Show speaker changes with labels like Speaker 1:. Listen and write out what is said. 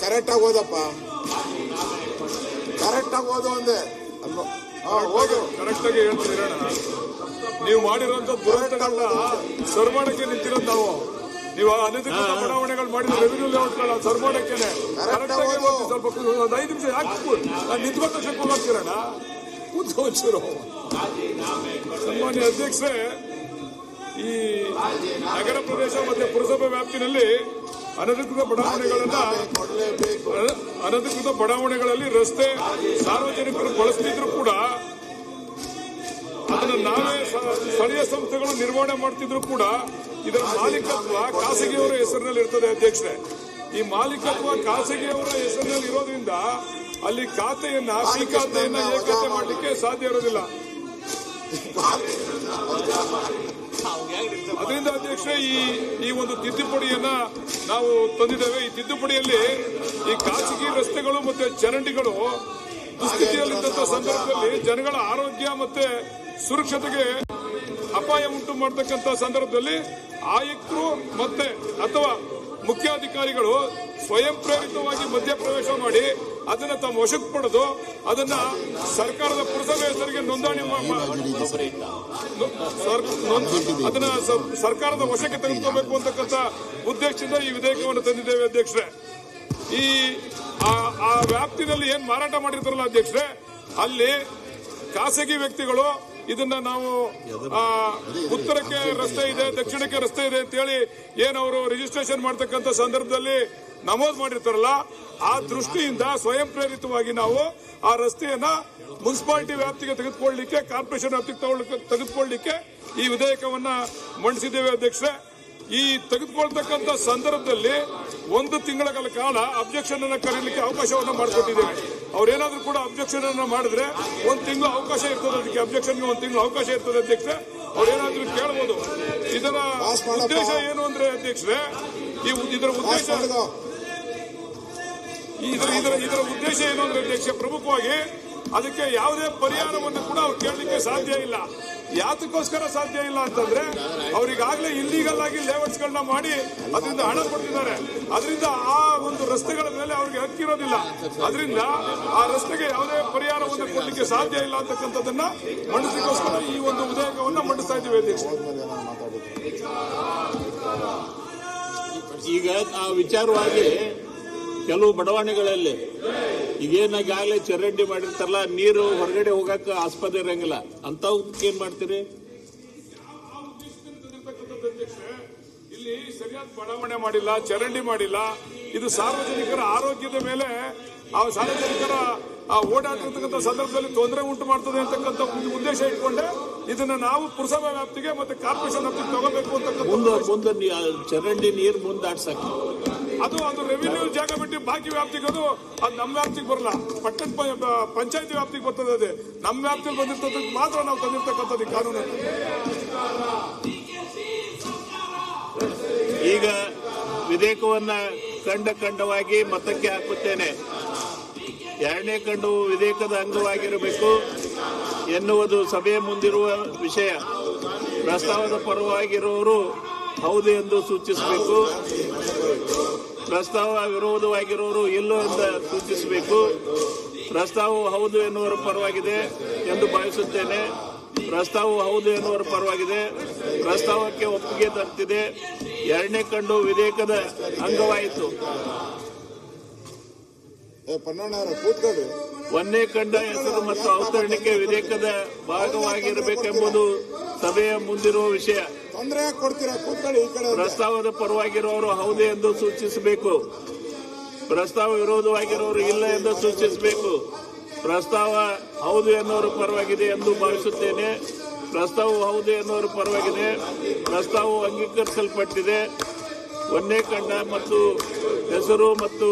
Speaker 1: ಕರೆಕ್ಟಾಗಿ ಓದಪ್ಪ, ಕರೆಕ್ಟಾಗಿ ಓದು ಅಂದೆ.
Speaker 2: ಓದು ಕರೆಕ್ಟಾಗಿ ಹೇಳ್ತಿದ್ದೀರಣ. ನೀವು ಮಾಡಿರುವಂತ ದುರಂತಗಳನ್ನ ಸರ್ಮಾಡಕ್ಕೆ ನಿಂತಿರೋದು ನಾವು. ನೀವು ಅನಧಿಕೃತ ಬಡಾವಣೆಗಳು ಮಾಡಿದ ರೆವಿನ್ಯೂ ಲೇಔಟ್ಗಳ ಸರ್ಮಾಡಕ್ಕೇನೆ ಸ್ವಲ್ಪ 5 ನಿಮಿಷ ಯಾಕೆ ನಿಂತ್ಕೊಂಡ ತಕ್ಷಣ ಹೋಗ್ತೀರಣ್ಣ. ಕೂತ್ಕೊಂಚೂರು. ಸನ್ಮಾನ್ಯ ಅಧ್ಯಕ್ಷರೇ, ಈ ನಗರ ಪ್ರದೇಶ ಮತ್ತೆ ಪುರಸಭೆ ವ್ಯಾಪ್ತಿನಲ್ಲಿ ಅನಧಿಕೃತ ಬಡಾವಣೆಗಳಲ್ಲಿ ರಸ್ತೆ ಸಾರ್ವಜನಿಕರು ಬಳಸ್ತಿದ್ರು ಕೂಡ ಅದನ್ನು ನಾವೇ ಸ್ಥಳೀಯ ಸಂಸ್ಥೆಗಳು ನಿರ್ವಹಣೆ ಮಾಡ್ತಿದ್ರು ಕೂಡ ಇದರ ಮಾಲೀಕತ್ವ ಖಾಸಗಿಯವರ ಹೆಸರಿನಲ್ಲಿ ಇರ್ತದೆ. ಅಧ್ಯಕ್ಷರೇ, ಈ ಮಾಲೀಕತ್ವ ಖಾಸಗಿಯವರ ಹೆಸರಿನಲ್ಲಿ ಇರೋದ್ರಿಂದ ಅಲ್ಲಿ ಖಾತೆಯನ್ನ ಏಕತೆ ಮಾಡಲಿಕ್ಕೆ ಸಾಧ್ಯ ಇರೋದಿಲ್ಲ. ಅದರಿಂದ ಅಧ್ಯಕ್ಷರೇ, ಈ ಒಂದು ತಿದ್ದುಪಡಿಯನ್ನ ನಾವು ತಂದಿದ್ದೇವೆ. ಈ ತಿದ್ದುಪಡಿಯಲ್ಲಿ ಈ ಖಾಸಗಿ ರಸ್ತೆಗಳು ಮತ್ತೆ ಚರಂಡಿಗಳು ದುಸ್ಥಿತಿಯಲ್ಲಿದ್ದಂತಹ ಸಂದರ್ಭದಲ್ಲಿ ಜನಗಳ ಆರೋಗ್ಯ ಮತ್ತೆ ಸುರಕ್ಷತೆಗೆ ಅಪಾಯ ಉಂಟು ಮಾಡತಕ್ಕಂತ ಸಂದರ್ಭದಲ್ಲಿ ಆಯುಕ್ತರು ಮತ್ತೆ ಅಥವಾ ಮುಖ್ಯಾಧಿಕಾರಿಗಳು ಸ್ವಯಂ ಪ್ರೇರಿತವಾಗಿ ಮಧ್ಯಪ್ರವೇಶ ಮಾಡಿ ಅದನ್ನ ತಮ್ಮ ವಶಕ್ಕೆ ಪಡೆದು ಅದನ್ನ ಸರ್ಕಾರದ ಪುರಸಭೆ ಹೆಸರಿಗೆ ನೋಂದಣಿ ಅದನ್ನ ಸರ್ಕಾರದ ವಶಕ್ಕೆ ತೆಗೆದುಕೋಬೇಕು ಅಂತಕ್ಕಂಥ ಉದ್ದೇಶದಿಂದ ಈ ವಿಧೇಯಕವನ್ನು ತಂದಿದ್ದೇವೆ. ಅಧ್ಯಕ್ಷರೇ, ಈ ಆ ವ್ಯಾಪ್ತಿನಲ್ಲಿ ಏನ್ ಮಾರಾಟ ಮಾಡಿರ್ತಾರಲ್ಲ ಅಧ್ಯಕ್ಷರೇ, ಅಲ್ಲಿ ಖಾಸಗಿ ವ್ಯಕ್ತಿಗಳು ಇದನ್ನ ನಾವು ಉತ್ತರಕ್ಕೆ ರಸ್ತೆ ಇದೆ, ದಕ್ಷಿಣಕ್ಕೆ ರಸ್ತೆ ಇದೆ ಅಂತೇಳಿ ಏನವರು ರಿಜಿಸ್ಟ್ರೇಷನ್ ಮಾಡ್ತಕ್ಕಂಥ ಸಂದರ್ಭದಲ್ಲಿ ನಮೂದು ಮಾಡಿರ್ತಾರಲ್ಲ, ಆ ದೃಷ್ಟಿಯಿಂದ ಸ್ವಯಂ ಪ್ರೇರಿತವಾಗಿ ನಾವು ಆ ರಸ್ತೆಯನ್ನ ಮುನ್ಸಿಪಾಲಿಟಿ ವ್ಯಾಪ್ತಿಗೆ ತೆಗೆದುಕೊಳ್ಳಲಿಕ್ಕೆ, ಕಾರ್ಪೊರೇಷನ್ ವ್ಯಾಪ್ತಿಗೆ ತೆಗೆದುಕೊಳ್ಳಲಿಕ್ಕೆ ಈ ವಿಧೇಯಕವನ್ನ ಮಂಡಿಸಿದ್ದೇವೆ. ಅಧ್ಯಕ್ಷರೇ, ಈ ತೆಗೆದುಕೊಳ್ತಕ್ಕಂಥ ಸಂದರ್ಭದಲ್ಲಿ 1 ತಿಂಗಳ ಕಾಲ ಅಬ್ಜೆಕ್ಷನ್ ಅನ್ನು ಕರೀಲಿಕ್ಕೆ ಅವಕಾಶವನ್ನ ಮಾಡಿಕೊಟ್ಟಿದ್ದೇವೆ. ಅವ್ರೇನಾದ್ರೂ ಕೂಡ ಅಬ್ಜೆಕ್ಷನ್ ಅನ್ನು ಮಾಡಿದ್ರೆ 1 ತಿಂಗಳು ಅವಕಾಶ ಇರ್ತದೆ. ಅದಕ್ಕೆ ಅಬ್ಜೆಕ್ಷನ್ಗೆ 1 ತಿಂಗಳು ಅವಕಾಶ ಇರ್ತದೆ. ಅಧ್ಯಕ್ಷರೇ, ಅವ್ರೇನಾದ್ರೂ ಕೇಳಬಹುದು. ಇದರ ಉದ್ದೇಶ ಏನು ಅಂದ್ರೆ ಅಧ್ಯಕ್ಷರೇ, ಇದರ ಉದ್ದೇಶ ಏನು ಅಂದ್ರೆ ಅಧ್ಯಕ್ಷ, ಪ್ರಮುಖವಾಗಿ ಅದಕ್ಕೆ ಯಾವುದೇ ಪರಿಹಾರವನ್ನು ಕೂಡ ಅವ್ರು ಕೇಳಲಿಕ್ಕೆ ಸಾಧ್ಯ ಇಲ್ಲ. ಯಾತಕ್ಕೋಸ್ಕರ ಸಾಧ್ಯ ಇಲ್ಲ ಅಂತಂದ್ರೆ, ಅವರಿಗಾಗಲೇ ಇಲ್ಲೀಗಲ್ ಆಗಿ ಲೇಔಟ್ಸ್ಗಳನ್ನ ಮಾಡಿ ಅದರಿಂದ ಹಣ ಕೊಡ್ತಿದ್ದಾರೆ. ಅದರಿಂದ ಆ ಒಂದು ರಸ್ತೆಗಳ ಮೇಲೆ ಅವ್ರಿಗೆ ಹಕ್ಕಿರೋದಿಲ್ಲ. ಅದರಿಂದ ಆ ರಸ್ತೆಗೆ ಯಾವುದೇ ಪರಿಹಾರವನ್ನು ಕೊಡಲಿಕ್ಕೆ ಸಾಧ್ಯ ಇಲ್ಲ ಅಂತಕ್ಕಂಥದ್ದನ್ನ ಮಂಡಿಸಲಿಕ್ಕೋಸ್ಕರ ಈ ಒಂದು ವಿಧೇಯಕವನ್ನ ಮಂಡಿಸ್ತಾ ಇದ್ದೀವಿ. ಅಧ್ಯಕ್ಷ,
Speaker 3: ಈಗ ಆ ವಿಚಾರವಾಗಿ ಕೆಲವು ಬಡಾವಣೆಗಳಲ್ಲಿ ಈಗೇನಾಗಲೇ ಚರಂಡಿ ಮಾಡಿರ್ತಾರಲ್ಲ, ನೀರು ಹೊರಗಡೆ ಹೋಗಕ್ಕೆ ಆಸ್ಪದ ಇರಂಗಿಲ್ಲ, ಅಂತವಕ್ಕೆ ಏನ್ ಮಾಡ್ತೀರಿ?
Speaker 2: ಇಲ್ಲಿ ಸರಿಯಾದ ಬಡಾವಣೆ ಮಾಡಿಲ್ಲ, ಚರಂಡಿ ಮಾಡಿಲ್ಲ. ಇದು ಸಾರ್ವಜನಿಕರ ಆರೋಗ್ಯದ ಮೇಲೆ, ಆ ಸಾರ್ವಜನಿಕರ ಓಡಾಡ್ತಿರ್ತಕ್ಕಂಥ ಸಂದರ್ಭದಲ್ಲಿ ತೊಂದರೆ ಉಂಟು ಮಾಡ್ತದೆ ಅಂತಕ್ಕಂಥ ಉದ್ದೇಶ ಇಟ್ಕೊಂಡೆ ಇದನ್ನ ನಾವು ಪುರಸಭಾ ವ್ಯಾಪ್ತಿಗೆ ಮತ್ತೆ ಕಾರ್ಪೊರೇಷನ್ ವ್ಯಾಪ್ತಿಗೆ ತಗೋಬೇಕು
Speaker 3: ಅಂತಕ್ಕಂಥ ಚರಂಡಿ ನೀರು ಮುಂದಾಡ್ಸಕ್ಕೆ
Speaker 2: ಅದು ರೆವಿನ್ಯೂ ಜಾಗ ಬಿಟ್ಟು ಬಾಕಿ ವ್ಯಾಪ್ತಿಗೆ ಅದು ನಮ್ಮ ವ್ಯಾಪ್ತಿಗೆ ಬರಲ್ಲ. ಪಟ್ಟಣ ಪಂಚಾಯತಿ ವ್ಯಾಪ್ತಿಗೆ ಬರ್ತದೆ. ಅದೇ ನಮ್ಮ ವ್ಯಾಪ್ತಿಗೆ ಬಂದಿರ್ತದಕ್ಕೆ ಮಾತ್ರ ನಾವು ತಂದಿರ್ತಕ್ಕಂಥದ್ದು ಕಾನೂನು.
Speaker 3: ಈಗ ವಿಧೇಯಕವನ್ನ ಖಂಡವಾಗಿ ಮತಕ್ಕೆ ಹಾಕುತ್ತೇನೆ. 2ನೇ ಕಂಡು ವಿಧೇಯಕದ ಅಂಗವಾಗಿರಬೇಕು ಎನ್ನುವುದು ಸಭೆಯ ಮುಂದಿರುವ ವಿಷಯ. ಪ್ರಸ್ತಾವದ ಪರವಾಗಿರುವವರು ಹೌದು ಎಂದು ಸೂಚಿಸಬೇಕು. ಪ್ರಸ್ತಾವ ವಿರೋಧವಾಗಿರುವವರು ಇಲ್ಲ ಎಂದು ಸೂಚಿಸಬೇಕು. ಪ್ರಸ್ತಾವವು ಹೌದು ಎನ್ನುವರ ಪರವಾಗಿದೆ ಎಂದು ಭಾವಿಸುತ್ತೇನೆ. ಪ್ರಸ್ತಾವವು ಹೌದು ಎನ್ನುವರ ಪರವಾಗಿದೆ. ಪ್ರಸ್ತಾವಕ್ಕೆ ಒಪ್ಪಿಗೆ ದೊರೆತಿದೆ. 2ನೇ ಕಂಡು ವಿಧೇಯಕದ ಅಂಗವಾಯಿತು. 1ನೇ ಕಂಡ ಹೆಸರು ಮತ್ತು ಅವತರಣಿಕೆ ವಿಧೇಯಕದ ಭಾಗವಾಗಿರಬೇಕೆಂಬುದು ಸಭೆಯ ಮುಂದಿರುವ ವಿಷಯ. ಪ್ರಸ್ತಾವದ ಪರವಾಗಿರುವವರು ಹೌದು ಎಂದು ಸೂಚಿಸಬೇಕು. ಪ್ರಸ್ತಾವ ವಿರೋಧವಾಗಿರುವವರು ಇಲ್ಲ ಎಂದು ಸೂಚಿಸಬೇಕು. ಪ್ರಸ್ತಾವ ಹೌದು ಎನ್ನುವರ ಪರವಾಗಿದೆ ಎಂದು ಭಾವಿಸುತ್ತೇನೆ. ಪ್ರಸ್ತಾವವು ಹೌದು ಎನ್ನುವರ ಪರವಾಗಿದೆ. ಪ್ರಸ್ತಾವವು ಅಂಗೀಕರಿಸಲ್ಪಟ್ಟಿದೆ. 1ನೇ ಕಂಡ ಮತ್ತು ಹೆಸರು ಮತ್ತು